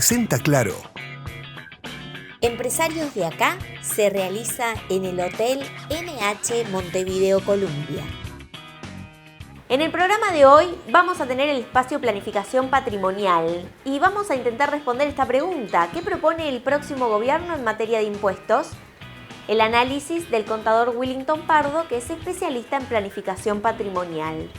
presenta Claro. Empresarios de Acá se realiza en el Hotel NH Montevideo Columbia. En el programa de hoy vamos a tener el espacio Planificación Patrimonial y vamos a intentar responder esta pregunta: ¿qué propone el próximo gobierno en materia de impuestos? El análisis del contador Willington Pardo, que es especialista en planificación patrimonial.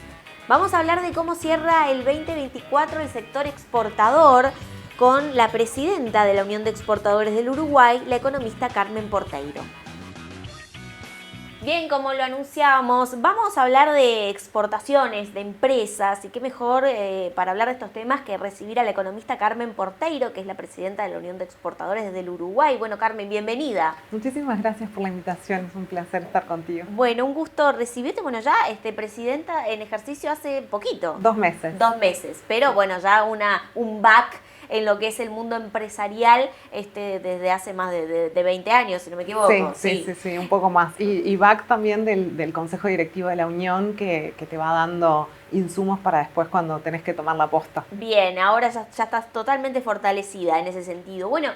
Vamos a hablar de cómo cierra el 2024 el sector exportador con la presidenta de la Unión de Exportadores del Uruguay, la economista Carmen Porteiro. Bien, como lo anunciábamos, vamos a hablar de exportaciones, de empresas, y qué mejor para hablar de estos temas que recibir a la economista Carmen Porteiro, que es la presidenta de la Unión de Exportadores del Uruguay. Bueno, Carmen, bienvenida. Muchísimas gracias por la invitación, es un placer estar contigo. Bueno, un gusto recibirte. Bueno, ya presidenta en ejercicio hace poquito. 2 meses. 2 meses, pero bueno, ya un back en lo que es el mundo empresarial desde hace más de 20 años, si no me equivoco. Sí, un poco más. Y back también del Consejo Directivo de la Unión que te va dando insumos para después cuando tenés que tomar la posta. Bien, ahora ya estás totalmente fortalecida en ese sentido. Bueno,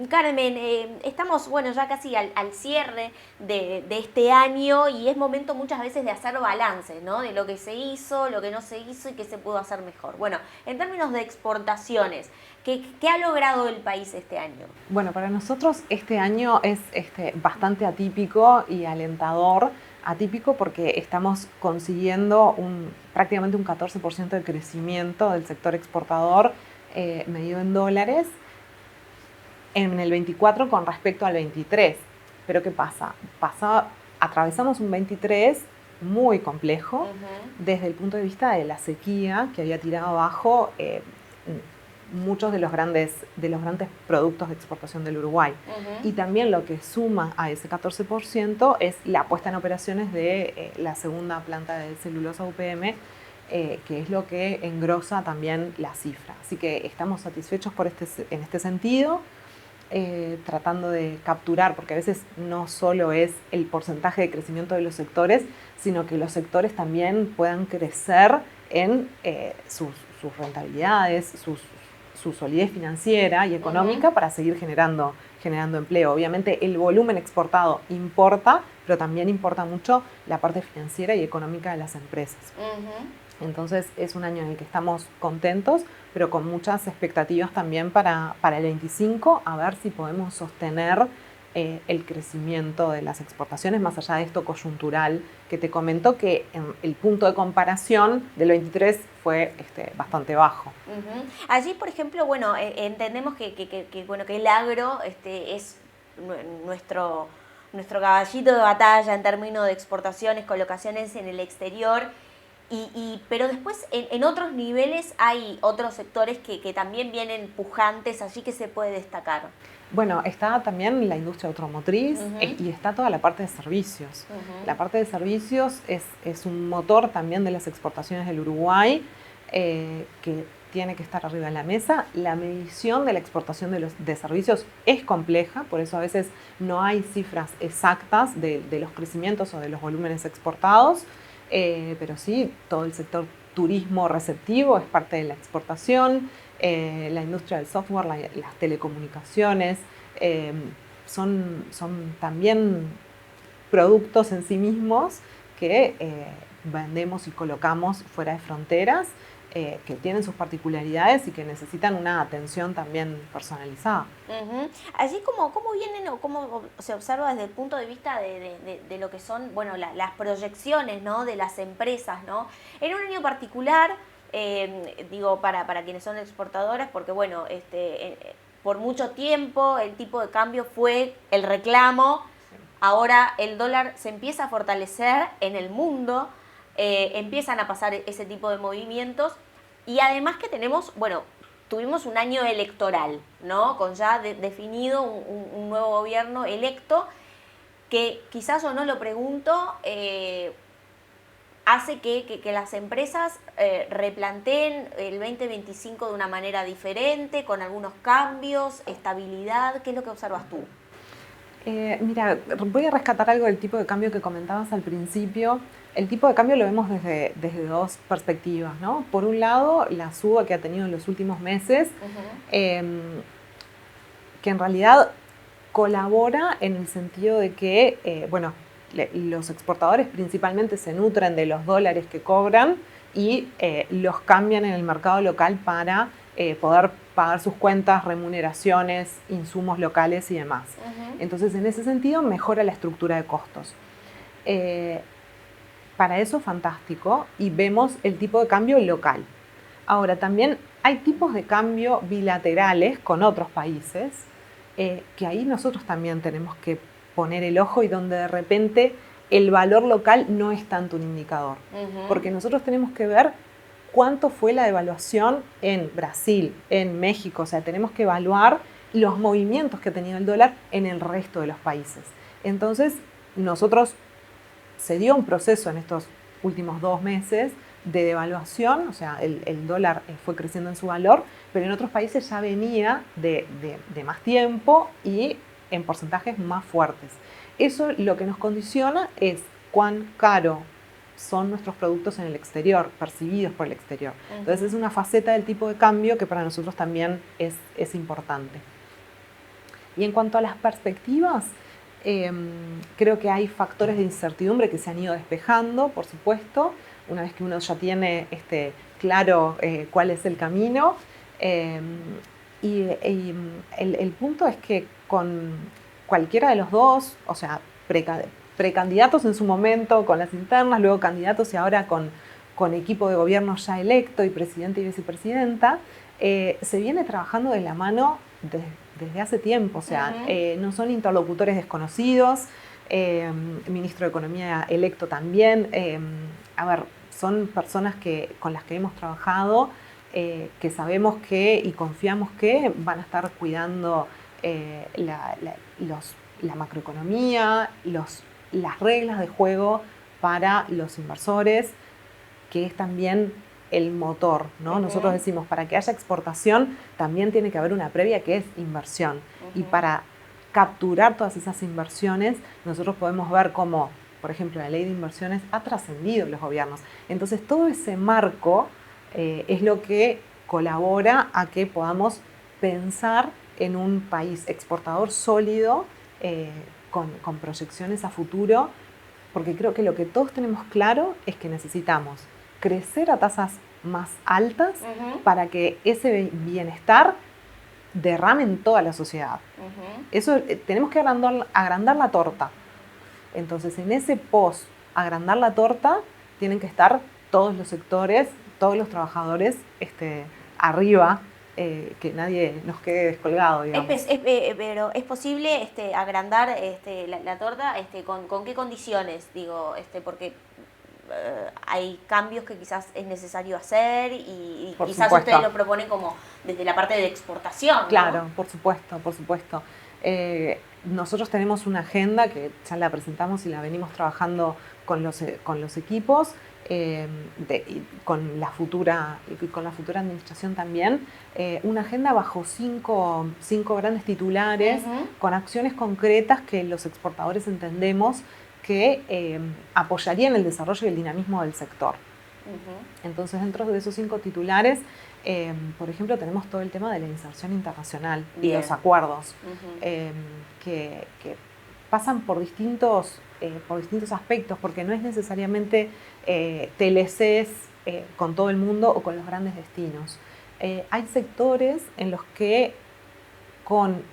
Carmen, estamos ya casi al cierre de este año y es momento muchas veces de hacer balances, ¿no? De lo que se hizo, lo que no se hizo y qué se pudo hacer mejor. Bueno, en términos de exportaciones, ¿qué ha logrado el país este año? Bueno, para nosotros este año es bastante atípico y alentador. Atípico porque estamos consiguiendo prácticamente un 14% de crecimiento del sector exportador medido en dólares en el 24 con respecto al 23. Pero ¿qué pasa? Atravesamos un 23 muy complejo desde el punto de vista de la sequía que había tirado abajo muchos de los grandes productos de exportación del Uruguay. Y también lo que suma a ese 14% es la puesta en operaciones de la segunda planta de celulosa UPM, que es lo que engrosa también la cifra. Así que estamos satisfechos en este sentido, tratando de capturar, porque a veces no solo es el porcentaje de crecimiento de los sectores, sino que los sectores también puedan crecer en sus rentabilidades, su solidez financiera y económica para seguir generando empleo. Obviamente el volumen exportado importa, pero también importa mucho la parte financiera y económica de las empresas. Entonces es un año en el que estamos contentos, pero con muchas expectativas también para el 25, a ver si podemos sostener el crecimiento de las exportaciones, más allá de esto coyuntural que te comento, que el punto de comparación del 23 fue bastante bajo. Allí, por ejemplo, entendemos que el agro es nuestro caballito de batalla en términos de exportaciones, colocaciones en el exterior. Pero después en otros niveles hay otros sectores que también vienen pujantes allí que se puede destacar. Bueno, está también la industria automotriz y está toda la parte de servicios. La parte de servicios es un motor también de las exportaciones del Uruguay que tiene que estar arriba de la mesa. La medición de la exportación de servicios es compleja, por eso a veces no hay cifras exactas de los crecimientos o de los volúmenes exportados. Pero sí, todo el sector turismo receptivo es parte de la exportación, la industria del software, las telecomunicaciones, son también productos en sí mismos que vendemos y colocamos fuera de fronteras, que tienen sus particularidades y que necesitan una atención también personalizada. Allí cómo vienen o cómo se observa desde el punto de vista de lo que son las proyecciones, ¿no?, de las empresas, ¿no? En un año particular, para quienes son exportadoras, porque por mucho tiempo el tipo de cambio fue el reclamo. Ahora el dólar se empieza a fortalecer en el mundo. Empiezan a pasar ese tipo de movimientos y además que tuvimos un año electoral, ¿no? Con ya definido un nuevo gobierno electo que quizás yo no lo pregunto, hace que las empresas replanteen el 2025 de una manera diferente, con algunos cambios, estabilidad. ¿Qué es lo que observas tú? Mira, voy a rescatar algo del tipo de cambio que comentabas al principio. El tipo de cambio lo vemos desde dos perspectivas, ¿no? Por un lado, la suba que ha tenido en los últimos meses, que en realidad colabora en el sentido de que, bueno, los exportadores principalmente se nutren de los dólares que cobran y los cambian en el mercado local para poder pagar sus cuentas, remuneraciones, insumos locales y demás. Entonces, en ese sentido, mejora la estructura de costos. Para eso, fantástico, y vemos el tipo de cambio local. Ahora, también hay tipos de cambio bilaterales con otros países, que ahí nosotros también tenemos que poner el ojo y donde de repente el valor local no es tanto un indicador. Porque nosotros tenemos que ver cuánto fue la devaluación en Brasil, en México. O sea, tenemos que evaluar los movimientos que ha tenido el dólar en el resto de los países. Entonces, nosotros se dio un proceso en estos últimos 2 meses de devaluación, o sea, el dólar fue creciendo en su valor, pero en otros países ya venía de más tiempo y en porcentajes más fuertes. Eso lo que nos condiciona es cuán caro son nuestros productos en el exterior, percibidos por el exterior. Entonces es una faceta del tipo de cambio que para nosotros también es importante. Y en cuanto a las perspectivas, creo que hay factores de incertidumbre que se han ido despejando, por supuesto, una vez que uno ya tiene claro cuál es el camino. Y el punto es que con cualquiera de los dos, o sea, precandidatos en su momento, con las internas, luego candidatos y ahora con equipo de gobierno ya electo y presidente y vicepresidenta, se viene trabajando de la mano desde hace tiempo, o sea, no son interlocutores desconocidos, ministro de Economía electo también, a ver, son personas con las que hemos trabajado, que sabemos que y confiamos que van a estar cuidando la macroeconomía, las reglas de juego para los inversores, que es también el motor, ¿no? Nosotros decimos, para que haya exportación también tiene que haber una previa que es inversión. Y para capturar todas esas inversiones, nosotros podemos ver cómo, por ejemplo, la ley de inversiones ha trascendido los gobiernos. Entonces, todo ese marco es lo que colabora a que podamos pensar en un país exportador sólido, con proyecciones a futuro, porque creo que lo que todos tenemos claro es que necesitamos crecer a tasas más altas para que ese bienestar derrame en toda la sociedad. Eso tenemos que agrandar la torta. Entonces, en ese agrandar la torta, tienen que estar todos los sectores, todos los trabajadores arriba, que nadie nos quede descolgado, digamos. Pero es posible agrandar la torta, ¿con qué condiciones? Digo, porque hay cambios que quizás es necesario hacer y quizás ustedes lo proponen como desde la parte de exportación, ¿no? Claro, por supuesto, por supuesto. Nosotros tenemos una agenda que ya la presentamos y la venimos trabajando con los equipos, con la futura administración también, una agenda bajo cinco grandes titulares, con acciones concretas que los exportadores entendemos que apoyarían el desarrollo y el dinamismo del sector. Entonces, dentro de esos 5 titulares, por ejemplo, tenemos todo el tema de la inserción internacional y los acuerdos, que pasan por distintos aspectos, porque no es necesariamente TLCs con todo el mundo o con los grandes destinos. Hay sectores en los que con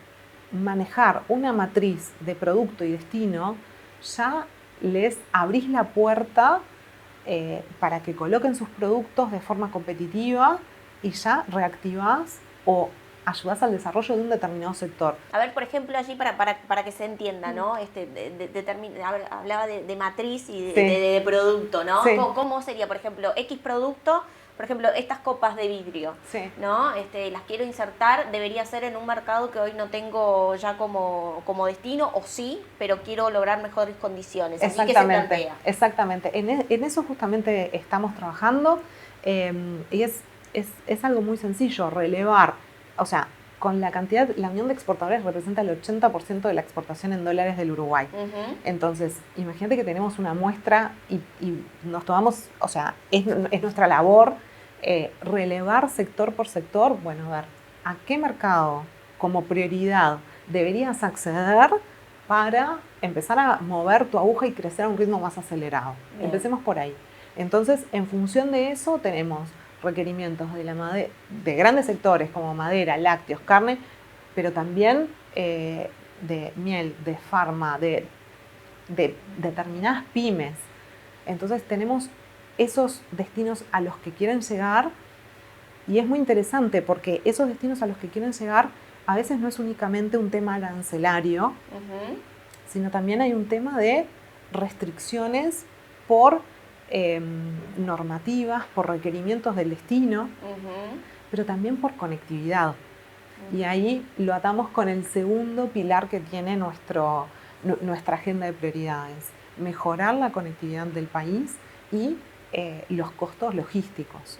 manejar una matriz de producto y destino ya les abrís la puerta para que coloquen sus productos de forma competitiva y ya reactivás o ayudás al desarrollo de un determinado sector. A ver, por ejemplo, allí para que se entienda, ¿no? Hablaba de matriz y de producto, ¿no? Sí. ¿Cómo sería, por ejemplo, X producto? Por ejemplo, estas copas de vidrio, ¿no? Las quiero insertar, debería ser en un mercado que hoy no tengo ya como destino, o sí, pero quiero lograr mejores condiciones. Exactamente, exactamente. En eso justamente estamos trabajando, y es algo muy sencillo, relevar, o sea, con la cantidad, la Unión de Exportadores representa el 80% de la exportación en dólares del Uruguay. Entonces, imagínate que tenemos una muestra y nos tomamos, o sea, es nuestra labor relevar sector por sector, bueno, a ver, ¿a qué mercado como prioridad deberías acceder para empezar a mover tu aguja y crecer a un ritmo más acelerado? Bien. Empecemos por ahí. Entonces, en función de eso, tenemos requerimientos de grandes sectores como madera, lácteos, carne, pero también de miel, de farma, de determinadas pymes. Entonces, tenemos esos destinos a los que quieren llegar y es muy interesante porque esos destinos a los que quieren llegar a veces no es únicamente un tema arancelario, sino también hay un tema de restricciones por normativas, por requerimientos del destino, pero también por conectividad. Y ahí lo atamos con el segundo pilar que tiene nuestra agenda de prioridades: mejorar la conectividad del país y los costos logísticos.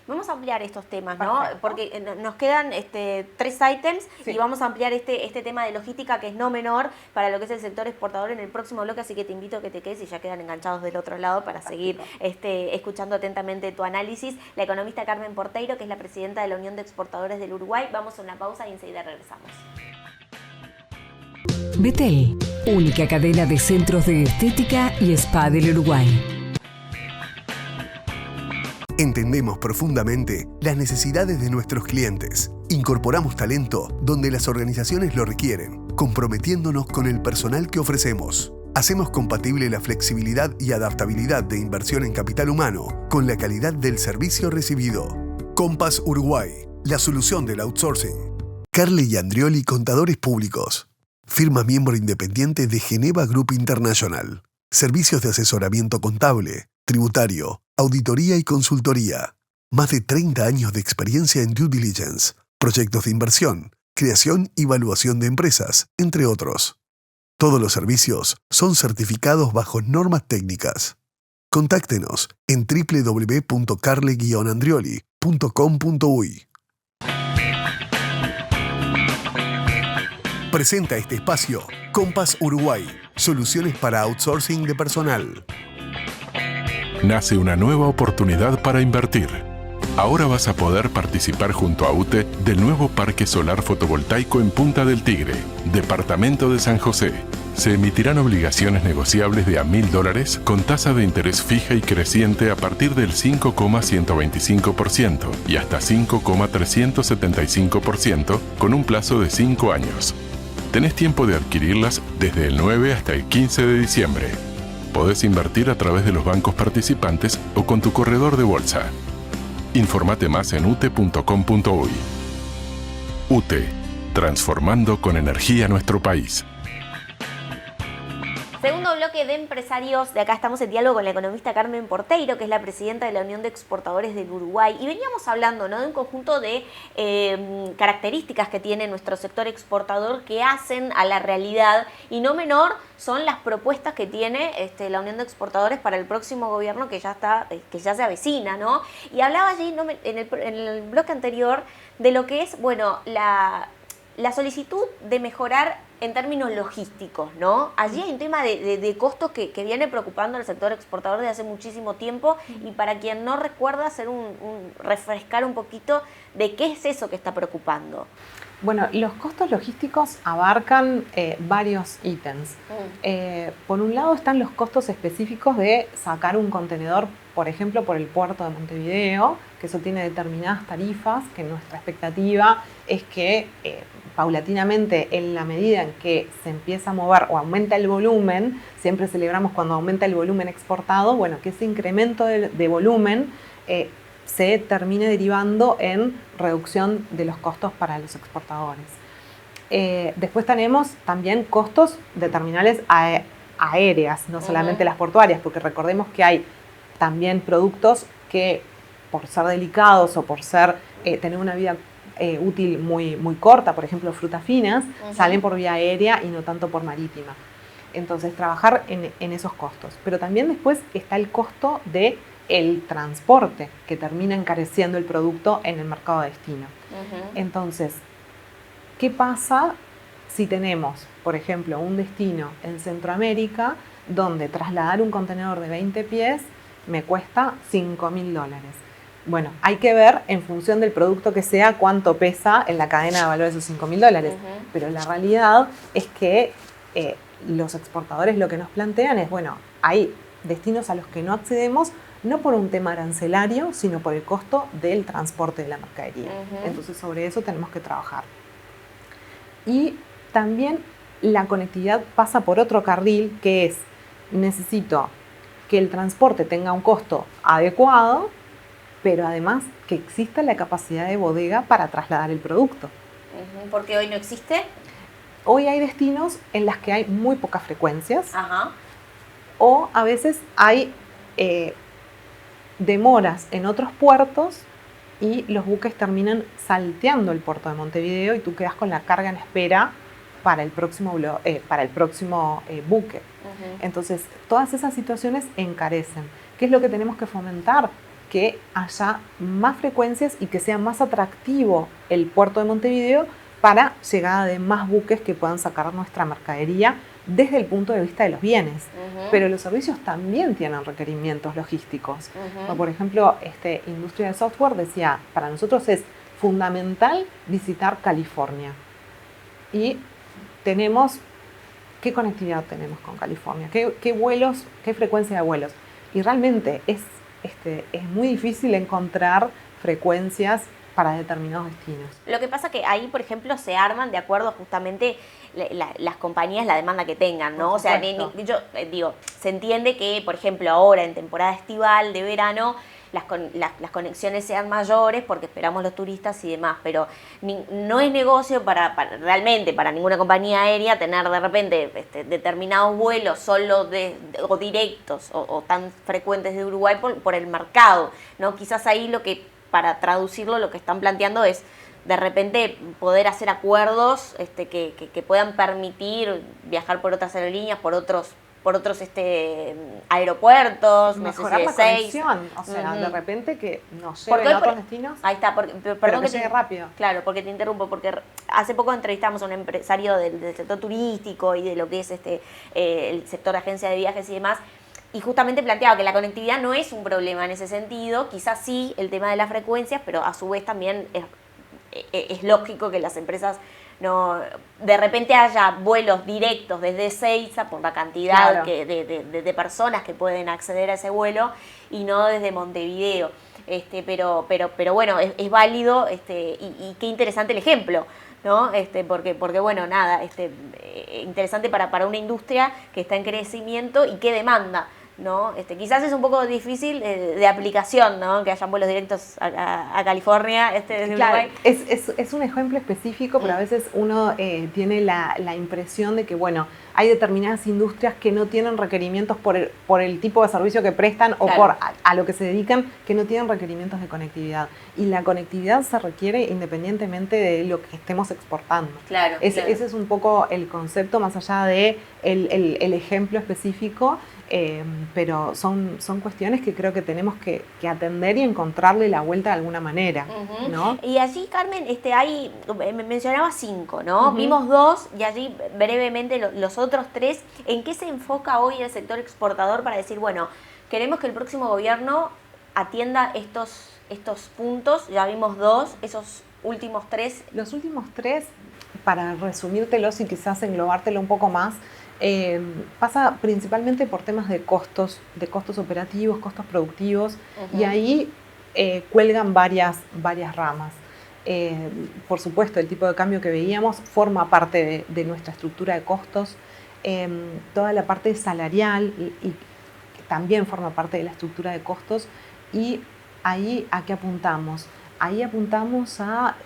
Vamos a ampliar estos temas, ¿no? Perfecto. Porque nos quedan 3 ítems y vamos a ampliar este tema de logística, que es no menor para lo que es el sector exportador, en el próximo bloque, así que te invito a que te quedes y ya quedan enganchados del otro lado para seguir escuchando atentamente tu análisis. La economista Carmen Porteiro, que es la presidenta de la Unión de Exportadores del Uruguay. Vamos a una pausa y enseguida regresamos. Betel, única cadena de centros de estética y spa del Uruguay. Entendemos profundamente las necesidades de nuestros clientes. Incorporamos talento donde las organizaciones lo requieren, comprometiéndonos con el personal que ofrecemos. Hacemos compatible la flexibilidad y adaptabilidad de inversión en capital humano con la calidad del servicio recibido. Compass Uruguay, la solución del outsourcing. Carle Andrioli, Contadores Públicos. Firma miembro independiente de Geneva Group International. Servicios de asesoramiento contable, tributario, auditoría y consultoría. Más de 30 años de experiencia en due diligence, proyectos de inversión, creación y evaluación de empresas, entre otros. Todos los servicios son certificados bajo normas técnicas. Contáctenos en www.carle-andrioli.com.uy. Presenta este espacio Compass Uruguay, soluciones para outsourcing de personal. Nace una nueva oportunidad para invertir. Ahora vas a poder participar junto a UTE del nuevo parque solar fotovoltaico en Punta del Tigre, departamento de San José. Se emitirán obligaciones negociables de $1.000 con tasa de interés fija y creciente a partir del 5,125% y hasta 5,375% con un plazo de 5 años. Tenés tiempo de adquirirlas desde el 9 hasta el 15 de diciembre. Podés invertir a través de los bancos participantes o con tu corredor de bolsa. Informate más en ute.com.uy. UTE, transformando con energía nuestro país. Segundo bloque de empresarios. De acá estamos en diálogo con la economista Carmen Porteiro, que es la presidenta de la Unión de Exportadores del Uruguay. Y veníamos hablando, ¿no?, de un conjunto de características que tiene nuestro sector exportador que hacen a la realidad. Y no menor son las propuestas que tiene la Unión de Exportadores para el próximo gobierno que ya se avecina, ¿no? Y hablaba allí, ¿no?, en el bloque anterior de lo que es, bueno, la solicitud de mejorar en términos logísticos, ¿no? Allí hay un tema de costos que viene preocupando al sector exportador desde hace muchísimo tiempo, y para quien no recuerda, refrescar un poquito de qué es eso que está preocupando. Bueno, los costos logísticos abarcan varios ítems. Por un lado están los costos específicos de sacar un contenedor, por ejemplo, por el puerto de Montevideo, que eso tiene determinadas tarifas, que nuestra expectativa es que paulatinamente, en la medida en que se empieza a mover o aumenta el volumen, siempre celebramos cuando aumenta el volumen exportado, bueno, que ese incremento de volumen se termine derivando en reducción de los costos para los exportadores. Después tenemos también costos de terminales aéreas, no solamente las portuarias, porque recordemos que hay también productos que, por ser delicados o por tener una vida útil muy, muy corta, por ejemplo frutas finas, salen por vía aérea y no tanto por marítima. Entonces trabajar en esos costos. Pero también después está el costo del transporte, que termina encareciendo el producto en el mercado de destino. Entonces, ¿qué pasa si tenemos, por ejemplo, un destino en Centroamérica donde trasladar un contenedor de 20 pies me cuesta $5.000? Bueno, hay que ver en función del producto que sea cuánto pesa en la cadena de valor de esos $5.000. Pero la realidad es que los exportadores lo que nos plantean es, bueno, hay destinos a los que no accedemos, no por un tema arancelario, sino por el costo del transporte de la mercadería. Entonces, sobre eso tenemos que trabajar. Y también la conectividad pasa por otro carril, que es, necesito que el transporte tenga un costo adecuado, pero además que exista la capacidad de bodega para trasladar el producto. Porque hoy no existe. Hoy hay destinos en las que hay muy pocas frecuencias. O a veces hay demoras en otros puertos y los buques terminan salteando el puerto de Montevideo y tú quedas con la carga en espera para el próximo buque. Entonces, todas esas situaciones encarecen. ¿Qué es lo que tenemos que fomentar? Que haya más frecuencias y que sea más atractivo el puerto de Montevideo para llegada de más buques que puedan sacar nuestra mercadería desde el punto de vista de los bienes. Pero los servicios también tienen requerimientos logísticos. Por ejemplo, Industria de Software decía, para nosotros es fundamental visitar California. Y ¿qué conectividad tenemos con California? ¿Qué vuelos, qué frecuencia de vuelos? Y realmente es muy difícil encontrar frecuencias para determinados destinos. Lo que pasa que ahí, por ejemplo, se arman de acuerdo justamente las compañías, la demanda que tengan, ¿no? O sea, yo digo, se entiende que, por ejemplo, ahora en temporada estival, de verano, las conexiones sean mayores porque esperamos los turistas y demás, pero no es negocio realmente para ninguna compañía aérea tener de repente determinados vuelos solo o directos o tan frecuentes de Uruguay por el mercado, ¿no? Quizás ahí para traducirlo, lo que están planteando es de repente poder hacer acuerdos que puedan permitir viajar por otras aerolíneas, por otros aeropuertos, mejorar la conexión, o sea, de repente que nos lleven a otros destinos. Ahí está, pero que llegue rápido. Claro, porque te interrumpo, porque hace poco entrevistamos a un empresario del sector turístico y de lo que es el sector de agencia de viajes y demás, y justamente planteaba que la conectividad no es un problema en ese sentido, quizás sí el tema de las frecuencias, pero a su vez también es lógico que las empresas de repente haya vuelos directos desde Ezeiza por la cantidad de personas que pueden acceder a ese vuelo y no desde Montevideo. Pero bueno, es válido y qué interesante el ejemplo, ¿no? Porque bueno, nada, interesante para una industria que está en crecimiento y que demanda, ¿no? Quizás es un poco difícil de aplicación, ¿no? Que hayan vuelos directos a California desde claro, Uruguay. Es un ejemplo específico, pero a veces uno tiene la impresión de que, bueno, hay determinadas industrias que no tienen requerimientos por el tipo de servicio que prestan o por a lo que se dedican, que no tienen requerimientos de conectividad. Y la conectividad se requiere independientemente de lo que estemos exportando. Claro. Ese es un poco el concepto, más allá de el ejemplo específico. Pero son cuestiones que creo que tenemos que atender y encontrarle la vuelta de alguna manera, ¿no? Y allí, Carmen, mencionaba 5, ¿no? Vimos 2 y allí brevemente los otros 3. ¿En qué se enfoca hoy el sector exportador para decir, bueno, queremos que el próximo gobierno atienda estos puntos? Ya vimos 2, esos últimos 3. Los últimos 3, para resumírtelos y quizás englobártelo un poco más, pasa principalmente por temas de costos operativos, costos productivos, y ahí cuelgan varias ramas. Por supuesto, el tipo de cambio que veíamos forma parte de nuestra estructura de costos, toda la parte salarial y también forma parte de la estructura de costos, y ahí ¿a qué apuntamos? Ahí apuntamos a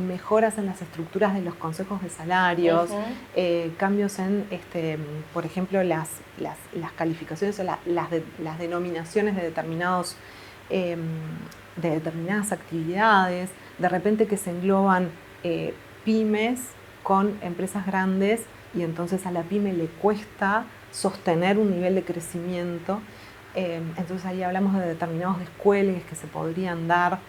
mejoras en las estructuras de los consejos de salarios, cambios en, por ejemplo, las calificaciones o las denominaciones de determinadas actividades, de repente que se engloban pymes con empresas grandes y entonces a la pyme le cuesta sostener un nivel de crecimiento. Entonces ahí hablamos de determinados descuelgues que se podrían dar.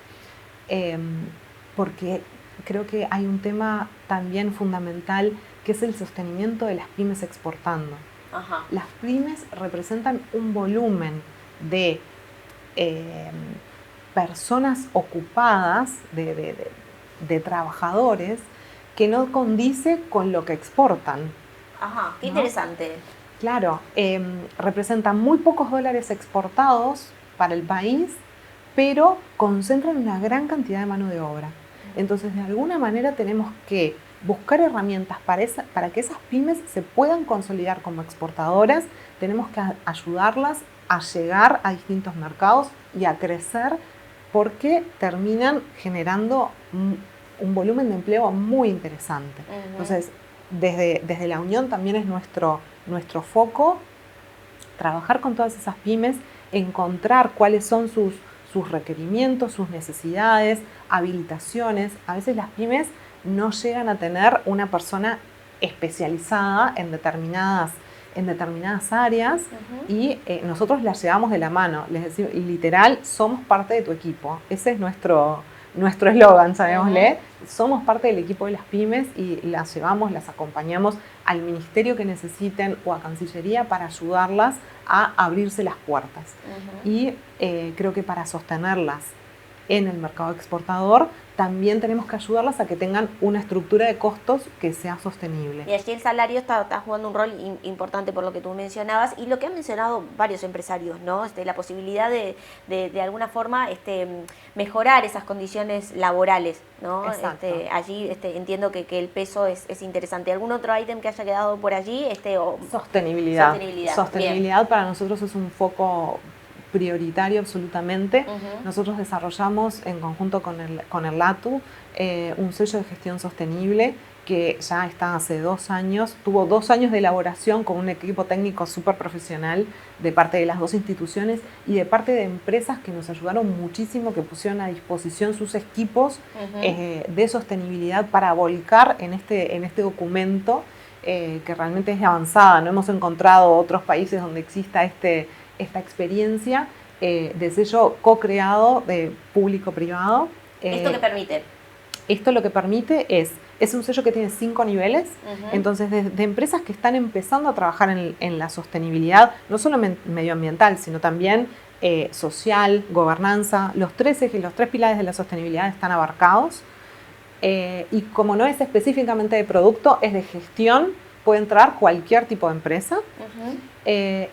Porque creo que hay un tema también fundamental que es el sostenimiento de las pymes exportando. Ajá. Las pymes representan un volumen de personas ocupadas, de trabajadores, que no condice con lo que exportan. Ajá, qué ¿no? interesante. Claro, representan muy pocos dólares exportados para el país, pero concentran una gran cantidad de mano de obra. Entonces, de alguna manera tenemos que buscar herramientas para que esas pymes se puedan consolidar como exportadoras. Tenemos que ayudarlas a llegar a distintos mercados y a crecer, porque terminan generando un volumen de empleo muy interesante. Entonces, desde la Unión también es nuestro foco trabajar con todas esas pymes, encontrar cuáles son sus requerimientos, sus necesidades, habilitaciones. A veces las pymes no llegan a tener una persona especializada en determinadas áreas y nosotros las llevamos de la mano. Les decimos, literal, somos parte de tu equipo. Ese es nuestro eslogan, sabémosle. Somos parte del equipo de las pymes y las llevamos, las acompañamos al ministerio que necesiten o a Cancillería para ayudarlas a abrirse las puertas. Y creo que para sostenerlas en el mercado exportador también tenemos que ayudarlas a que tengan una estructura de costos que sea sostenible. Y allí el salario está jugando un rol importante por lo que tú mencionabas y lo que han mencionado varios empresarios, ¿no? La posibilidad de alguna forma mejorar esas condiciones laborales, ¿no? Exacto. Allí entiendo que el peso es interesante. ¿Algún otro ítem que haya quedado por allí? Sostenibilidad. Sostenibilidad Para nosotros es un foco prioritario absolutamente. Nosotros desarrollamos en conjunto con el LATU un sello de gestión sostenible que ya está hace 2 años, tuvo 2 años de elaboración con un equipo técnico súper profesional de parte de las 2 instituciones y de parte de empresas que nos ayudaron muchísimo, que pusieron a disposición sus equipos de sostenibilidad para volcar en este documento que realmente es avanzada. No hemos encontrado otros países donde exista esta experiencia de sello co-creado de público-privado. ¿Esto qué permite? Esto lo que permite es un sello que tiene 5 niveles, entonces de empresas que están empezando a trabajar en la sostenibilidad, no solo medioambiental, sino también social, gobernanza. Los 3 ejes, los 3 pilares de la sostenibilidad están abarcados. Y como no es específicamente de producto, es de gestión, puede entrar cualquier tipo de empresa.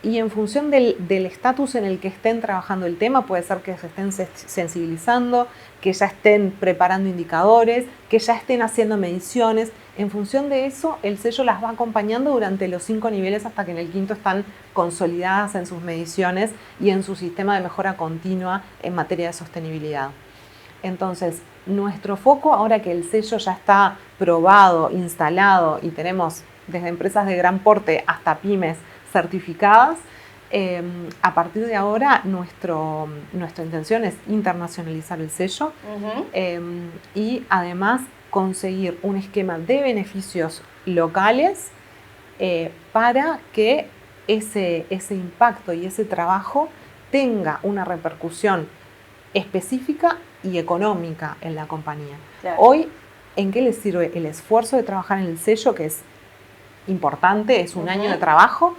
Y en función del estatus en el que estén trabajando el tema, puede ser que se estén sensibilizando, que ya estén preparando indicadores, que ya estén haciendo mediciones. En función de eso, el sello las va acompañando durante los 5 niveles hasta que en el 5º están consolidadas en sus mediciones y en su sistema de mejora continua en materia de sostenibilidad. Entonces, nuestro foco, ahora que el sello ya está probado, instalado y tenemos desde empresas de gran porte hasta pymes certificadas, a partir de ahora nuestra intención es internacionalizar el sello y además conseguir un esquema de beneficios locales para que ese impacto y ese trabajo tenga una repercusión específica y económica en la compañía. Claro. Hoy, ¿en qué les sirve el esfuerzo de trabajar en el sello, que es importante, es un año de trabajo?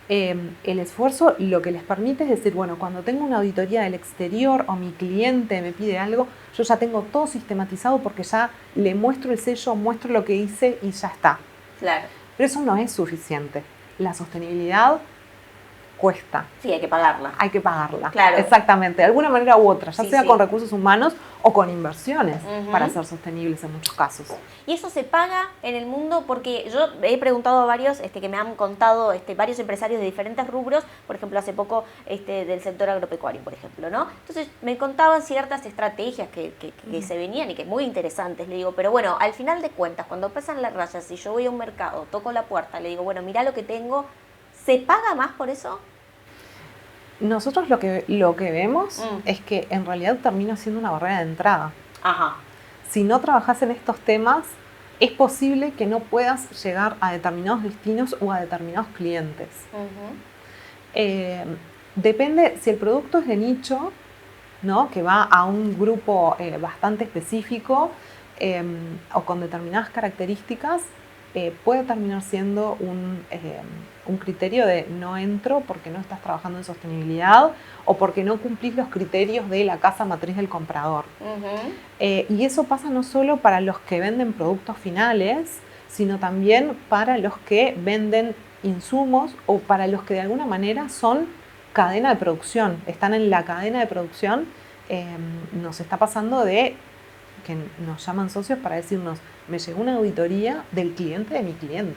El esfuerzo lo que les permite es decir, bueno, cuando tengo una auditoría del exterior o mi cliente me pide algo, yo ya tengo todo sistematizado porque ya le muestro el sello, muestro lo que hice y ya está. Claro. Pero eso no es suficiente. La sostenibilidad cuesta. Sí, hay que pagarla. Hay que pagarla. Claro. Exactamente, de alguna manera u otra, ya Sí, sea sí. con recursos humanos o con inversiones para ser sostenibles en muchos casos. Y eso se paga en el mundo porque yo he preguntado a varios que me han contado varios empresarios de diferentes rubros, por ejemplo, hace poco del sector agropecuario, por ejemplo, ¿no? Entonces me contaban ciertas estrategias que se venían y que muy interesantes. Le digo, pero bueno, al final de cuentas, cuando pasan las rayas, si yo voy a un mercado, toco la puerta, le digo, bueno, mirá lo que tengo, ¿se paga más por eso? Nosotros lo que vemos es que en realidad termina siendo una barrera de entrada. Ajá. Si no trabajas en estos temas, es posible que no puedas llegar a determinados destinos o a determinados clientes. Depende, si el producto es de nicho, ¿no? Que va a un grupo bastante específico, o con determinadas características, puede terminar siendo un criterio de no entro porque no estás trabajando en sostenibilidad o porque no cumplís los criterios de la casa matriz del comprador. Y eso pasa no solo para los que venden productos finales, sino también para los que venden insumos o para los que de alguna manera son cadena de producción, están en la cadena de producción. Nos está pasando de que nos llaman socios para decirnos, me llegó una auditoría del cliente de mi cliente.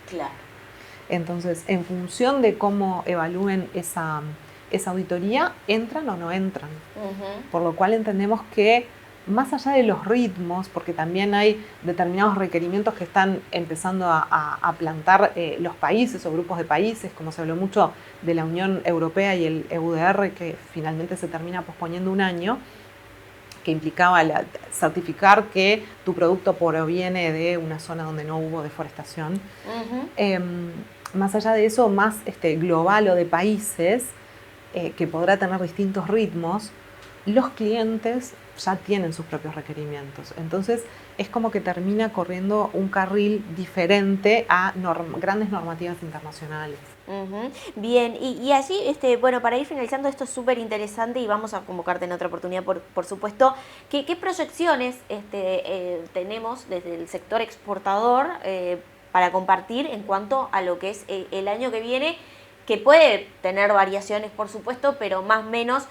Claro. Entonces, en función de cómo evalúen esa auditoría, entran o no entran. Por lo cual entendemos que más allá de los ritmos, porque también hay determinados requerimientos que están empezando a plantar los países o grupos de países, como se habló mucho de la Unión Europea y el EUDR, que finalmente se termina posponiendo un año, que implicaba certificar que tu producto proviene de una zona donde no hubo deforestación. Más allá de eso, más global o de países, que podrá tener distintos ritmos, los clientes ya tienen sus propios requerimientos. Entonces, es como que termina corriendo un carril diferente a grandes normativas internacionales. Bien, y allí, bueno, para ir finalizando, esto es súper interesante y vamos a convocarte en otra oportunidad, por supuesto. ¿Qué proyecciones tenemos desde el sector exportador para compartir en cuanto a lo que es el año que viene? Que puede tener variaciones, por supuesto, pero más o menos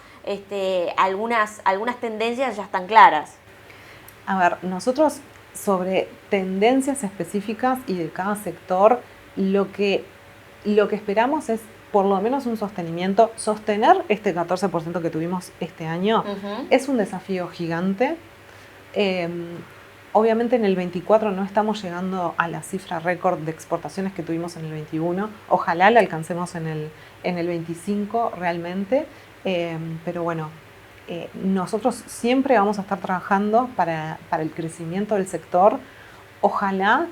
algunas tendencias ya están claras. A ver, nosotros sobre tendencias específicas y de cada sector, lo que esperamos es por lo menos un sostenimiento. Sostener este 14% que tuvimos este año es un desafío gigante. Obviamente en el 24 no estamos llegando a la cifra récord de exportaciones que tuvimos en el 21. Ojalá la alcancemos en el 25 realmente. Pero bueno, nosotros siempre vamos a estar trabajando para el crecimiento del sector. Ojalá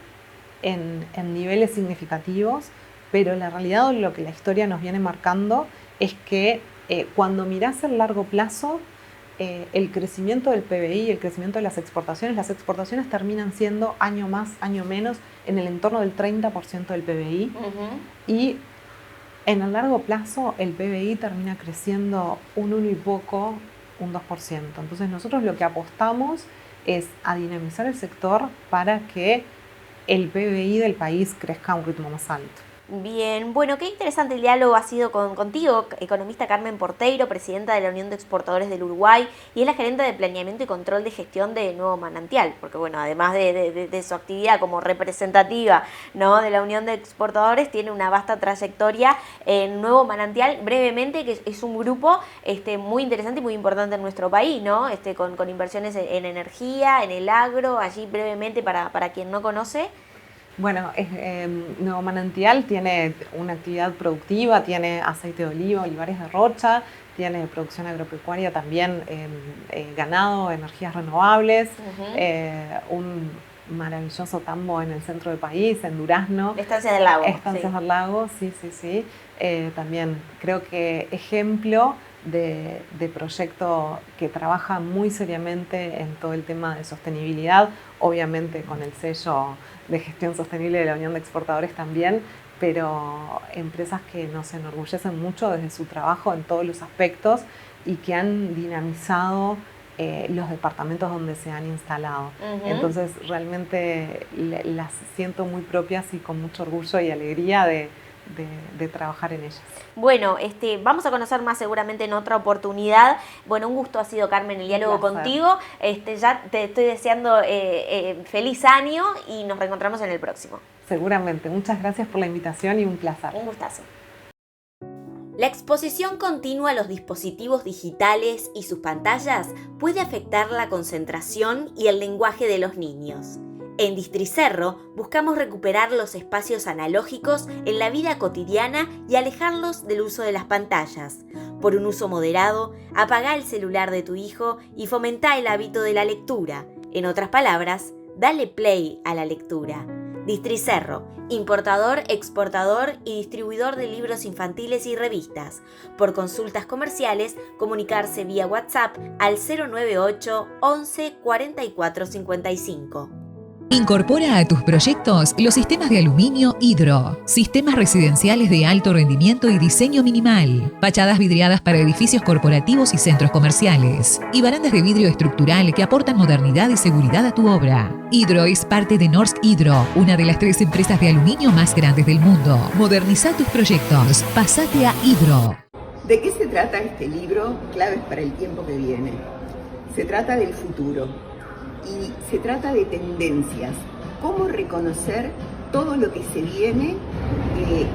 en niveles significativos, pero la realidad, lo que la historia nos viene marcando es que cuando mirás el largo plazo, el crecimiento del PBI y el crecimiento de las exportaciones terminan siendo año más, año menos, en el entorno del 30% del PBI. Y en el largo plazo el PBI termina creciendo un 1 y poco, un 2%. Entonces nosotros lo que apostamos es a dinamizar el sector para que el PBI del país crezca a un ritmo más alto. Bien, bueno, qué interesante el diálogo ha sido contigo, economista Carmen Porteiro, presidenta de la Unión de Exportadores del Uruguay, y es la gerente de Planeamiento y Control de Gestión de Nuevo Manantial, porque bueno, además de su actividad como representativa, ¿no?, de la Unión de Exportadores, tiene una vasta trayectoria en Nuevo Manantial, brevemente, que es un grupo muy interesante y muy importante en nuestro país, ¿no?, con inversiones en energía, en el agro, allí brevemente para quien no conoce. Bueno, Nuevo Manantial tiene una actividad productiva, tiene aceite de oliva, olivares de rocha, tiene producción agropecuaria también, ganado, energías renovables, un maravilloso tambo en el centro del país, en Durazno. Estancias del Lago. Estancias del Lago, sí. También creo que ejemplo de proyecto que trabaja muy seriamente en todo el tema de sostenibilidad, obviamente con el sello de gestión sostenible de la Unión de Exportadores también, pero empresas que nos enorgullecen mucho desde su trabajo en todos los aspectos y que han dinamizado los departamentos donde se han instalado. Entonces realmente las siento muy propias y con mucho orgullo y alegría de trabajar en ellas. Bueno, vamos a conocer más seguramente en otra oportunidad. Bueno, un gusto ha sido, Carmen, el diálogo contigo. Ya te estoy deseando feliz año y nos reencontramos en el próximo. Seguramente. Muchas gracias por la invitación y un placer. Un gustazo. La exposición continua a los dispositivos digitales y sus pantallas puede afectar la concentración y el lenguaje de los niños. En Districerro buscamos recuperar los espacios analógicos en la vida cotidiana y alejarlos del uso de las pantallas. Por un uso moderado, apagá el celular de tu hijo y fomentá el hábito de la lectura. En otras palabras, dale play a la lectura. Districerro, importador, exportador y distribuidor de libros infantiles y revistas. Por consultas comerciales, comunicarse vía WhatsApp al 098 11 44 55. Incorpora a tus proyectos los sistemas de aluminio Hidro, sistemas residenciales de alto rendimiento y diseño minimal, fachadas vidriadas para edificios corporativos y centros comerciales, y barandas de vidrio estructural que aportan modernidad y seguridad a tu obra. Hidro es parte de Norsk Hydro, una de las 3 empresas de aluminio más grandes del mundo. Moderniza tus proyectos. Pasate a Hidro. ¿De qué se trata este libro? Claves para el tiempo que viene. Se trata del futuro. Y se trata de tendencias, cómo reconocer todo lo que se viene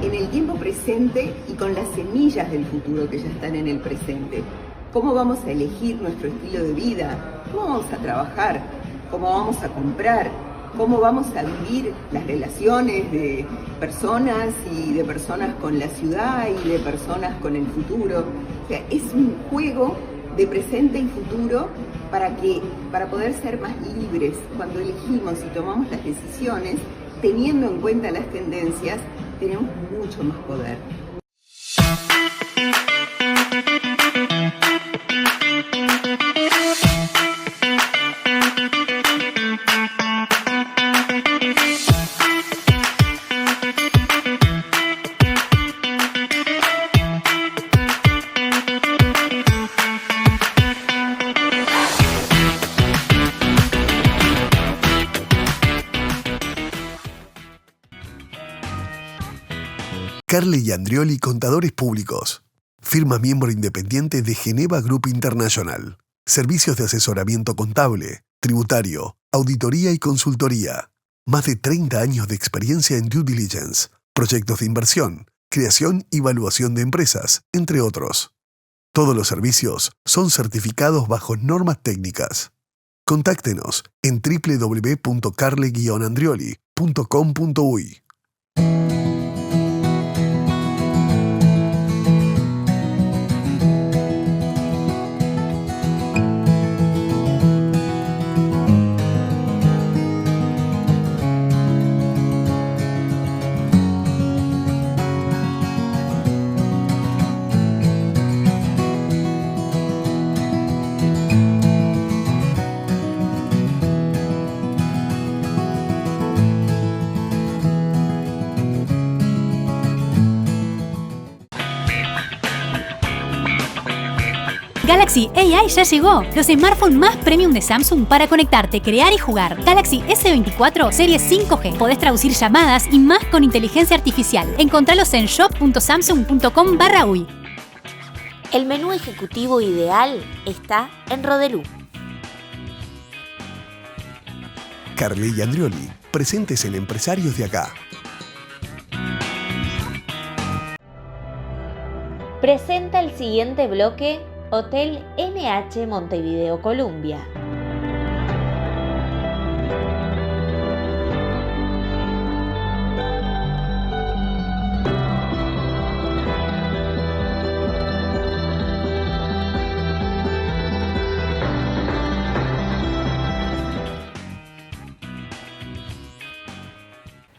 en el tiempo presente y con las semillas del futuro que ya están en el presente. Cómo vamos a elegir nuestro estilo de vida, cómo vamos a trabajar, cómo vamos a comprar, cómo vamos a vivir las relaciones de personas y de personas con la ciudad y de personas con el futuro. O sea, es un juego de presente y futuro para poder ser más libres cuando elegimos y tomamos las decisiones, teniendo en cuenta las tendencias, tenemos mucho más poder. Carle Andrioli, Contadores Públicos. Firma miembro independiente de Geneva Group International. Servicios de asesoramiento contable, tributario, auditoría y consultoría. Más de 30 años de experiencia en due diligence, proyectos de inversión, creación y evaluación de empresas, entre otros. Todos los servicios son certificados bajo normas técnicas. Contáctenos en www.carle-andrioli.com.uy. Galaxy AI ya llegó, los smartphones más premium de Samsung para conectarte, crear y jugar. Galaxy S24 serie 5G. Podés traducir llamadas y más con inteligencia artificial. Encontralos en shop.samsung.com/uy. El menú ejecutivo ideal está en Rodelú. Carle Andrioli, presentes en Empresarios de Acá. Presenta el siguiente bloque Hotel NH Montevideo Columbia.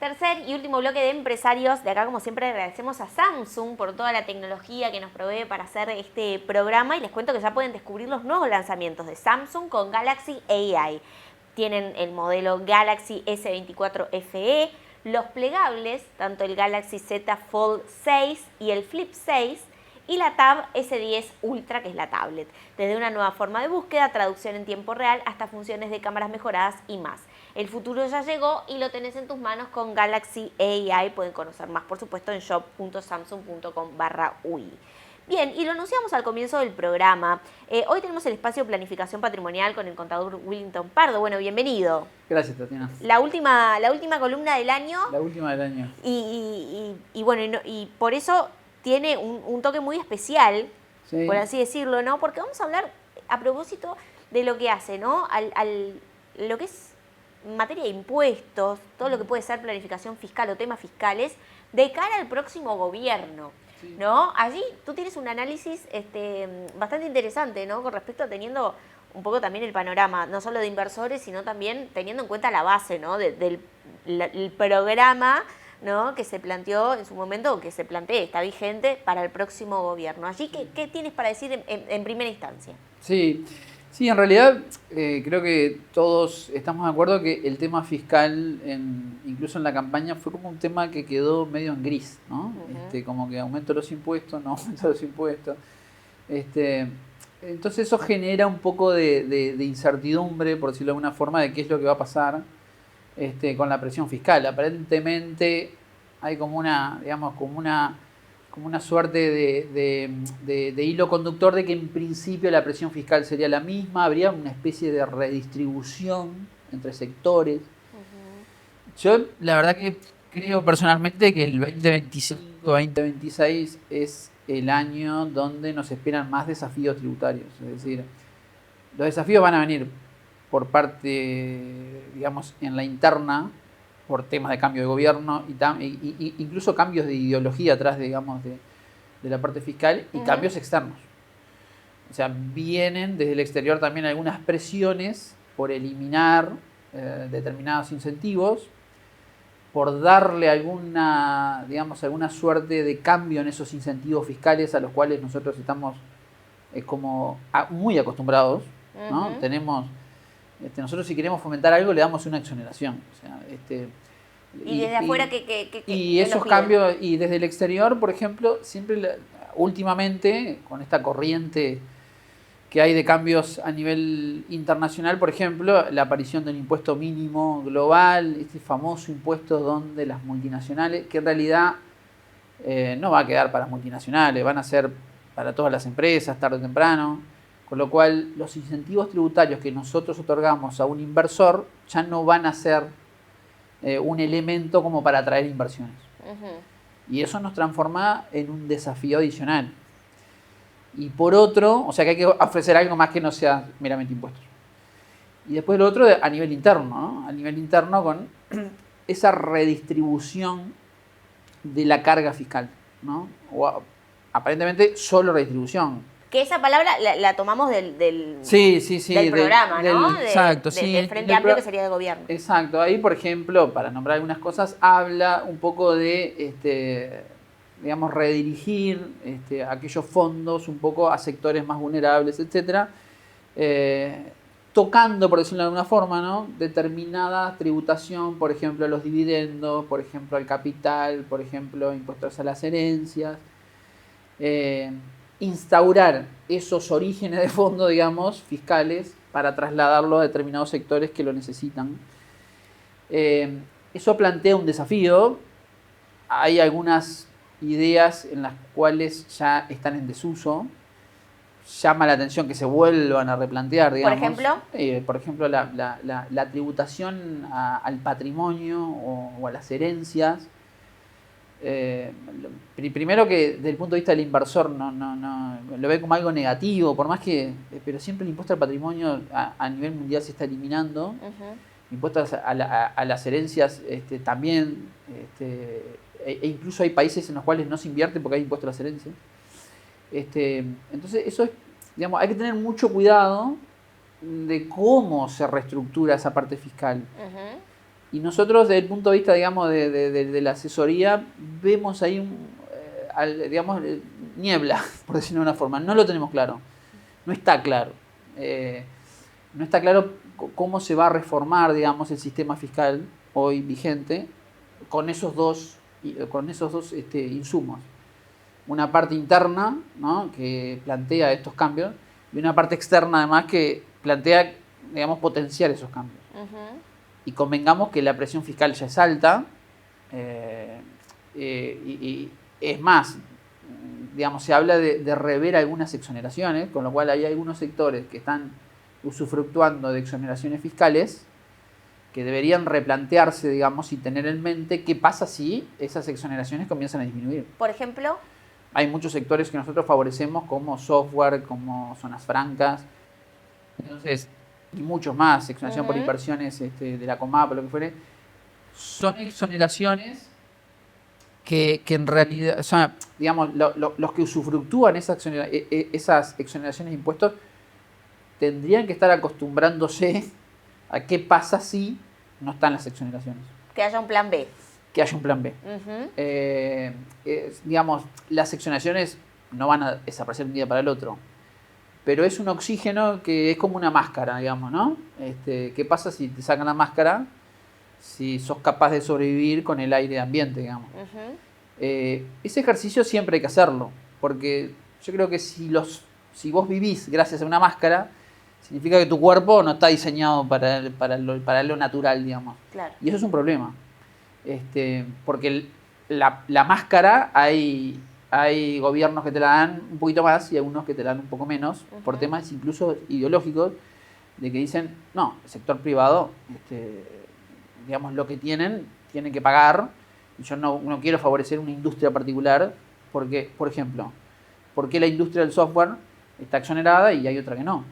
Tercer y último bloque de Empresarios de Acá. Como siempre, agradecemos a Samsung por toda la tecnología que nos provee para hacer este programa, y les cuento que ya pueden descubrir los nuevos lanzamientos de Samsung con Galaxy AI. Tienen el modelo Galaxy S24 FE, los plegables, tanto el Galaxy Z Fold 6 y el Flip 6, y la Tab S10 Ultra, que es la tablet. Desde una nueva forma de búsqueda, traducción en tiempo real, hasta funciones de cámaras mejoradas y más. El futuro ya llegó y lo tenés en tus manos con Galaxy AI. Pueden conocer más, por supuesto, en shop.samsung.com/uy. Bien, y lo anunciamos al comienzo del programa. Hoy tenemos el espacio de planificación patrimonial con el contador Willington Pardo. Bueno, bienvenido. Gracias, Tatiana. La última columna del año. La última del año. Y bueno, y por eso tiene un toque muy especial, sí, por así decirlo, ¿no? Porque vamos a hablar a propósito de lo que hace, ¿no? Lo que es materia de impuestos, todo lo que puede ser planificación fiscal o temas fiscales de cara al próximo gobierno, ¿no? Allí tú tienes un análisis bastante interesante, ¿no? Con respecto a teniendo un poco también el panorama, no solo de inversores, sino también teniendo en cuenta la base, ¿no? del el programa, ¿no? Que se planteó en su momento, o que se plantea, está vigente para el próximo gobierno. Allí, ¿qué tienes para decir en primera instancia? Sí, en realidad creo que todos estamos de acuerdo que el tema fiscal, incluso en la campaña, fue como un tema que quedó medio en gris, ¿no? Como que aumento los impuestos, no aumento los impuestos. Entonces eso genera un poco de incertidumbre, por decirlo de alguna forma, de qué es lo que va a pasar con la presión fiscal. Aparentemente hay como una suerte de hilo conductor de que en principio la presión fiscal sería la misma, habría una especie de redistribución entre sectores. Yo la verdad que creo personalmente que el 2025-2026 es el año donde nos esperan más desafíos tributarios. Es decir, los desafíos van a venir por parte, digamos, en la interna, por temas de cambio de gobierno y incluso cambios de ideología atrás, digamos, de la parte fiscal y cambios externos. O sea, vienen desde el exterior también algunas presiones por eliminar determinados incentivos, por darle alguna suerte de cambio en esos incentivos fiscales a los cuales nosotros estamos muy acostumbrados, ¿no? Nosotros si queremos fomentar algo le damos una exoneración. O sea, y desde afuera y esos cambios, y desde el exterior, por ejemplo, últimamente, con esta corriente que hay de cambios a nivel internacional, por ejemplo, la aparición del impuesto mínimo global, este famoso impuesto donde las multinacionales, que en realidad no va a quedar para multinacionales, van a ser para todas las empresas, tarde o temprano, con lo cual los incentivos tributarios que nosotros otorgamos a un inversor ya no van a ser un elemento como para atraer inversiones. Y eso nos transforma en un desafío adicional. Y por otro, o sea que hay que ofrecer algo más que no sea meramente impuestos. Y después lo otro a nivel interno, ¿no? A nivel interno con esa redistribución de la carga fiscal, ¿no? O aparentemente solo redistribución. Que esa palabra la tomamos del programa, ¿no? Exacto, sí. Del Frente Amplio, que sería de gobierno. Exacto. Ahí, por ejemplo, para nombrar algunas cosas, habla un poco de redirigir aquellos fondos un poco a sectores más vulnerables, etcétera, tocando, por decirlo de alguna forma, ¿no? Determinada tributación, por ejemplo, a los dividendos, por ejemplo, al capital, por ejemplo, impuestos a las herencias, instaurar esos orígenes de fondo, digamos, fiscales, para trasladarlo a determinados sectores que lo necesitan. Eso plantea un desafío. Hay algunas ideas en las cuales ya están en desuso. Llama la atención que se vuelvan a replantear, digamos. Por ejemplo, la tributación al patrimonio o a las herencias. Primero que desde el punto de vista del inversor no lo ve como algo negativo, por más que, pero siempre el impuesto al patrimonio a nivel mundial se está eliminando. Impuestos a las herencias también, e incluso hay países en los cuales no se invierte porque hay impuesto a las herencias. Entonces eso es, digamos, hay que tener mucho cuidado de cómo se reestructura esa parte fiscal. Y nosotros, desde el punto de vista, digamos, de la asesoría, vemos ahí niebla, por decirlo de una forma. No lo tenemos claro. No está claro. No está claro cómo se va a reformar, digamos, el sistema fiscal hoy vigente con esos dos insumos. Una parte interna, ¿no?, que plantea estos cambios, y una parte externa, además, que plantea, digamos, potenciar esos cambios. Y convengamos que la presión fiscal ya es alta, y es más, digamos, se habla de rever algunas exoneraciones, con lo cual hay algunos sectores que están usufructuando de exoneraciones fiscales que deberían replantearse, digamos, y tener en mente qué pasa si esas exoneraciones comienzan a disminuir. Por ejemplo, hay muchos sectores que nosotros favorecemos, como software, como zonas francas, entonces, y muchos más, exoneración por inversiones de la Comap, lo que fuere, son exoneraciones que en realidad, o sea, digamos, los que usufructúan esas exoneraciones de impuestos tendrían que estar acostumbrándose a qué pasa si no están las exoneraciones. Que haya un plan B. Que haya un plan B. Digamos, las exoneraciones no van a desaparecer de un día para el otro, pero es un oxígeno que es como una máscara, digamos, ¿no? ¿Qué pasa si te sacan la máscara? Si sos capaz de sobrevivir con el aire ambiente, digamos. Ese ejercicio siempre hay que hacerlo, porque yo creo que si vos vivís gracias a una máscara, significa que tu cuerpo no está diseñado para lo natural, digamos. Claro. Y eso es un problema. Porque la máscara, hay gobiernos que te la dan un poquito más y algunos que te la dan un poco menos, por temas incluso ideológicos, de que dicen, no, el sector privado, digamos, lo que tienen que pagar, y yo no quiero favorecer una industria particular, porque, por ejemplo, ¿por qué la industria del software está exonerada y hay otra que no?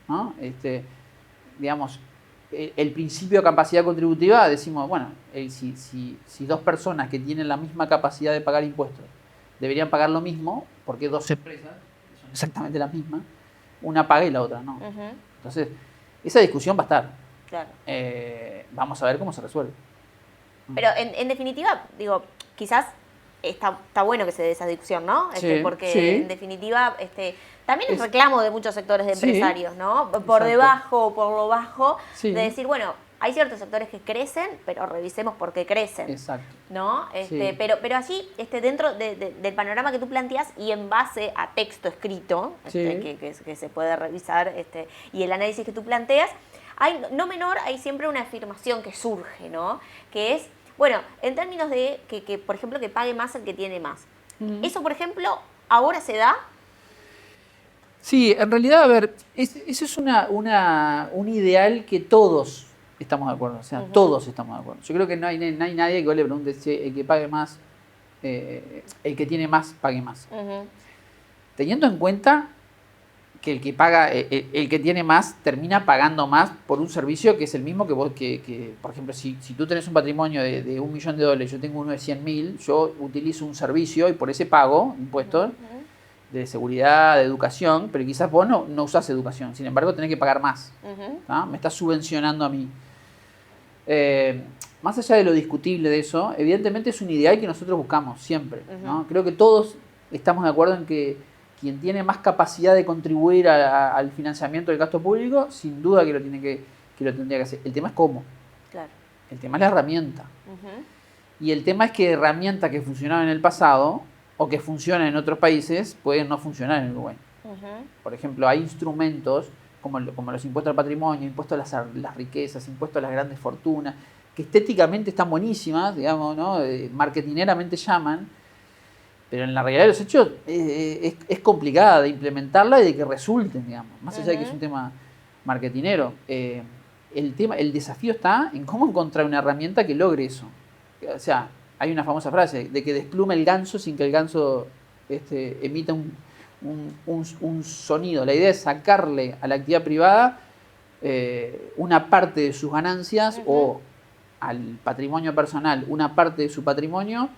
¿No? Digamos, el principio de capacidad contributiva, decimos, bueno, si dos personas que tienen la misma capacidad de pagar impuestos deberían pagar lo mismo, porque dos empresas que son exactamente las mismas, una paga y la otra no. Entonces, esa discusión va a estar. Claro. Vamos a ver cómo se resuelve. Pero en definitiva, digo, quizás está bueno que se dé esa discusión, ¿no? Porque en definitiva también es reclamo de muchos sectores de empresarios, ¿no? Por debajo o por lo bajo, de decir, bueno, hay ciertos sectores que crecen, pero revisemos por qué crecen. Exacto. ¿No? Pero así, dentro del panorama que tú planteas y en base a texto escrito, que se puede revisar, y el análisis que tú planteas, no menor, hay siempre una afirmación que surge, ¿no? Que es, bueno, en términos de que por ejemplo, que pague más el que tiene más. Eso, por ejemplo, ¿ahora se da? Sí, en realidad, a ver, eso es un ideal que todos estamos de acuerdo, o sea, todos estamos de acuerdo. Yo creo que no hay nadie que le pregunte si el que pague más, el que tiene más, pague más. Teniendo en cuenta que el que paga, el que tiene más, termina pagando más por un servicio que es el mismo que vos, que por ejemplo, si tú tenés un patrimonio de $1 millón, yo tengo uno de 100.000, yo utilizo un servicio y por ese pago impuestos de seguridad, de educación, pero quizás vos no usás educación, sin embargo tenés que pagar más. Me estás subvencionando a mí. Más allá de lo discutible de eso, evidentemente es un ideal que nosotros buscamos siempre, ¿no? Creo que todos estamos de acuerdo en que quien tiene más capacidad de contribuir al financiamiento del gasto público, sin duda que lo tendría que hacer. El tema es cómo. Claro. El tema es la herramienta. Y el tema es que herramientas que funcionaban en el pasado o que funcionan en otros países pueden no funcionar en Uruguay. Por ejemplo, hay instrumentos como los impuestos al patrimonio, impuestos a las riquezas, impuestos a las grandes fortunas, que estéticamente están buenísimas, digamos, ¿no? Marketineramente llaman, pero en la realidad de los hechos es complicada de implementarla y de que resulten, digamos, más allá de que es un tema marketinero. El desafío está en cómo encontrar una herramienta que logre eso. O sea, hay una famosa frase de que desplume el ganso sin que el ganso emita un sonido. La idea es sacarle a la actividad privada una parte de sus ganancias o al patrimonio personal una parte de su patrimonio,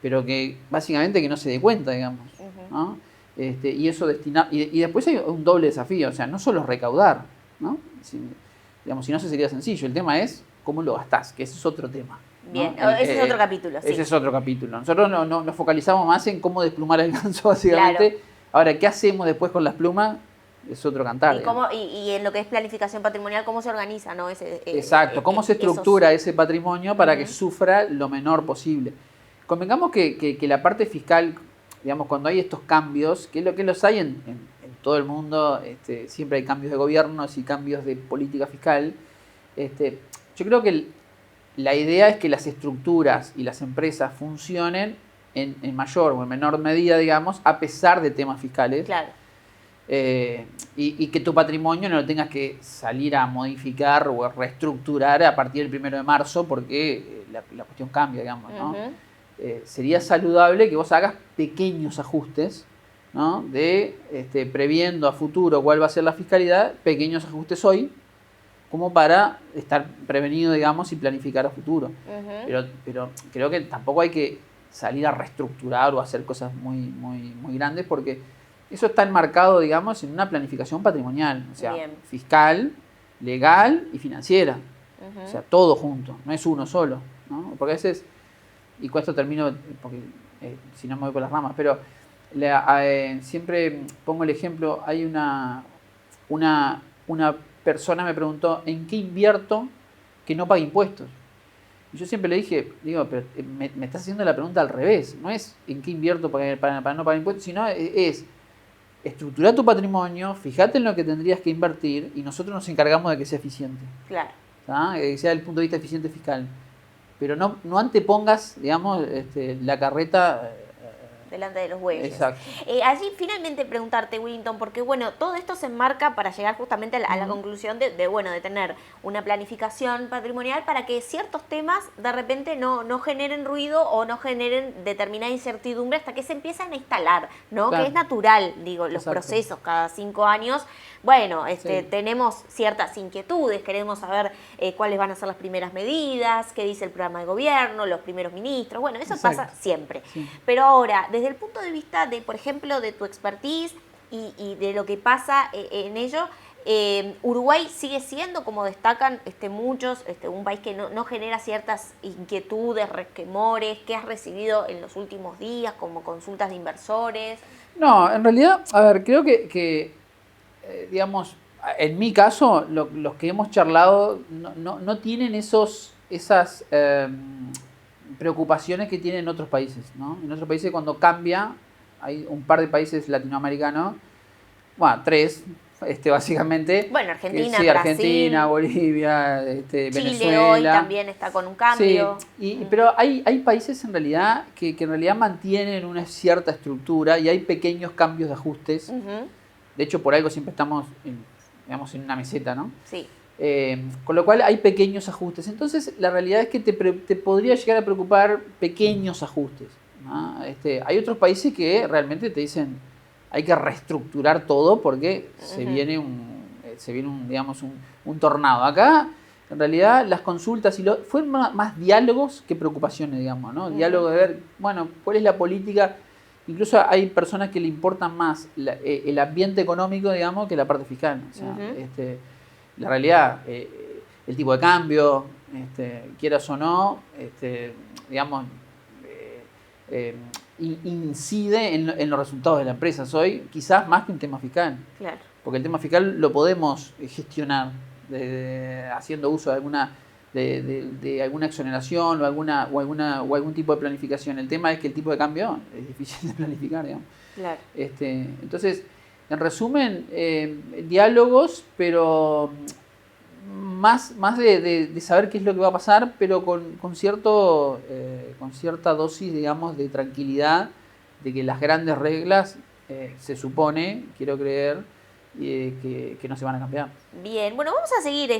pero que básicamente que no se dé cuenta, digamos, ¿no? Y eso y después hay un doble desafío, o sea, no solo recaudar, ¿no? Si no, eso sería sencillo. El tema es cómo lo gastás, que ese es otro tema. Bien, ¿no? Ese es otro capítulo. Sí. Ese es otro capítulo. Nosotros nos focalizamos más en cómo desplumar el ganso, básicamente. Claro. Ahora, ¿qué hacemos después con las plumas? Es otro cantar. Y en lo que es planificación patrimonial, ¿cómo se organiza, ¿no? Exacto, ¿cómo se estructura ese patrimonio para que sufra lo menor posible? Convengamos que la parte fiscal, digamos, cuando hay estos cambios, que los hay en todo el mundo, siempre hay cambios de gobiernos y cambios de política fiscal, yo creo que la idea es que las estructuras y las empresas funcionen en mayor o en menor medida, digamos, a pesar de temas fiscales. Claro. Y que tu patrimonio no lo tengas que salir a modificar o a reestructurar a partir del 1 de marzo porque la cuestión cambia, digamos, ¿no? Sería saludable que vos hagas pequeños ajustes, ¿no? Previendo a futuro cuál va a ser la fiscalidad, pequeños ajustes hoy, como para estar prevenido, digamos, y planificar a futuro. Pero creo que tampoco hay que salir a reestructurar o hacer cosas muy, muy, muy grandes porque eso está enmarcado, digamos, en una planificación patrimonial, o sea, Bien. fiscal, legal y financiera. O sea, todo junto, no es uno solo, ¿no? Porque a veces, y con esto termino, porque si no me voy por las ramas, pero siempre pongo el ejemplo, hay una persona me preguntó, ¿en qué invierto que no pague impuestos? Y yo siempre le digo, pero me estás haciendo la pregunta al revés, no es en qué invierto para no pagar impuestos, sino es estructurar tu patrimonio, fíjate en lo que tendrías que invertir y nosotros nos encargamos de que sea eficiente. Claro. Que sea desde el punto de vista eficiente fiscal. Pero no antepongas, digamos, la carreta delante de los bueyes. Exacto. Allí finalmente preguntarte, Willington, porque bueno, todo esto se enmarca para llegar justamente a la conclusión de tener una planificación patrimonial para que ciertos temas de repente no generen ruido o no generen determinada incertidumbre hasta que se empiezan a instalar, ¿no? Claro. Que es natural, digo, los Exacto. procesos cada 5 años. Bueno, Sí. tenemos ciertas inquietudes, queremos saber cuáles van a ser las primeras medidas, qué dice el programa de gobierno, los primeros ministros, bueno, eso Exacto. pasa siempre. Sí. Pero ahora, desde el punto de vista de, por ejemplo, de tu expertise y de lo que pasa en ello, Uruguay sigue siendo, como destacan muchos, un país que no genera ciertas inquietudes, resquemores, que has recibido en los últimos días como consultas de inversores. No, en realidad, a ver, creo que digamos, en mi caso, los que hemos charlado no tienen esas preocupaciones que tienen en otros países, ¿no? En otros países cuando cambia, hay un par de países latinoamericanos, bueno, 3, básicamente. Bueno, Argentina, sí, Brasil, Argentina, Bolivia, Chile Venezuela. hoy también está con un cambio. Sí, pero hay países en realidad que en realidad mantienen una cierta estructura y hay pequeños cambios de ajustes. Ujú. De hecho, por algo siempre estamos en una meseta, ¿no? Sí. Con lo cual hay pequeños ajustes. Entonces, la realidad es que te podría llegar a preocupar pequeños ajustes, ¿no? Hay otros países que realmente te dicen hay que reestructurar todo porque se viene un tornado. Acá, en realidad, las consultas fueron más diálogos que preocupaciones, digamos, ¿no? Diálogo de ver, bueno, cuál es la política. Incluso hay personas que le importan más el ambiente económico, digamos, que la parte fiscal. O sea, la realidad, el tipo de cambio, quieras o no, digamos, incide en los resultados de la empresa. Hoy quizás más que un tema fiscal. Claro. Porque el tema fiscal lo podemos gestionar haciendo uso de alguna exoneración o algún tipo de planificación. El tema es que el tipo de cambio es difícil de planificar, digamos. Claro. Entonces, en resumen, diálogos, pero más de saber qué es lo que va a pasar, pero con cierta dosis, digamos, de tranquilidad, de que las grandes reglas se supone, quiero creer, que no se van a cambiar. Bien, bueno, vamos a seguir,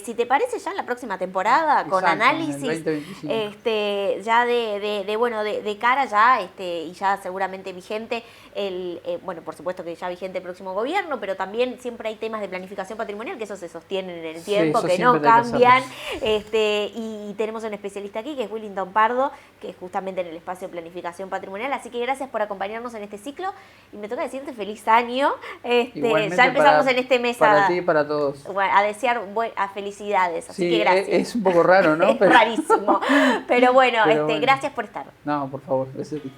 si te parece, ya en la próxima temporada, con Exacto, análisis, en el 2025. ya de cara ya, y ya seguramente vigente, bueno, por supuesto que ya vigente el próximo gobierno, pero también siempre hay temas de planificación patrimonial, que eso se sostienen en el tiempo, eso que no siempre hay que cambian, y tenemos un especialista aquí, que es Willington Pardo, que es justamente en el espacio de planificación patrimonial, así que gracias por acompañarnos en este ciclo, y me toca decirte feliz año, ya empezamos en este mes para ti y para todos. Bueno, a desear felicidades, así Sí, que gracias. es un poco raro, ¿no? Es rarísimo, pero bueno, bueno. gracias por estar. No, por favor, gracias a ti.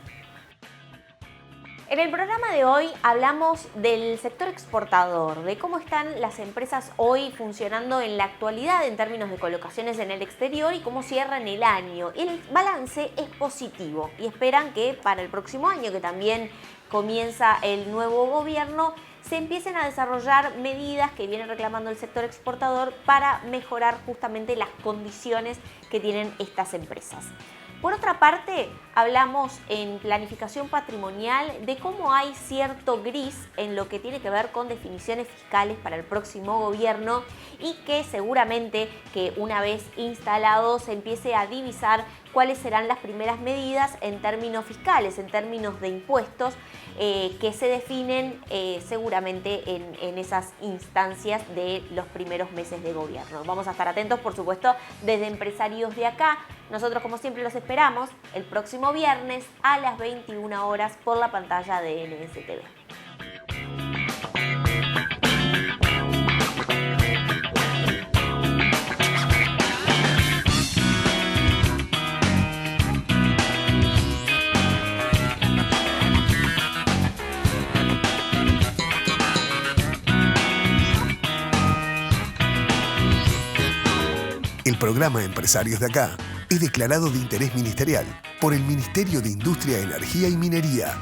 En el programa de hoy hablamos del sector exportador, de cómo están las empresas hoy funcionando en la actualidad en términos de colocaciones en el exterior y cómo cierran el año. El balance es positivo y esperan que para el próximo año, que también comienza el nuevo gobierno, se empiecen a desarrollar medidas que viene reclamando el sector exportador para mejorar justamente las condiciones que tienen estas empresas. Por otra parte, hablamos en planificación patrimonial de cómo hay cierto gris en lo que tiene que ver con definiciones fiscales para el próximo gobierno y que seguramente que una vez instalado se empiece a divisar cuáles serán las primeras medidas en términos fiscales, en términos de impuestos, que se definen seguramente en esas instancias de los primeros meses de gobierno. Vamos a estar atentos, por supuesto, desde Empresarios de Acá. Nosotros, como siempre, los esperamos el próximo viernes a las 21 horas por la pantalla de NSTV. El programa Empresarios de Acá es declarado de interés ministerial por el Ministerio de Industria, Energía y Minería.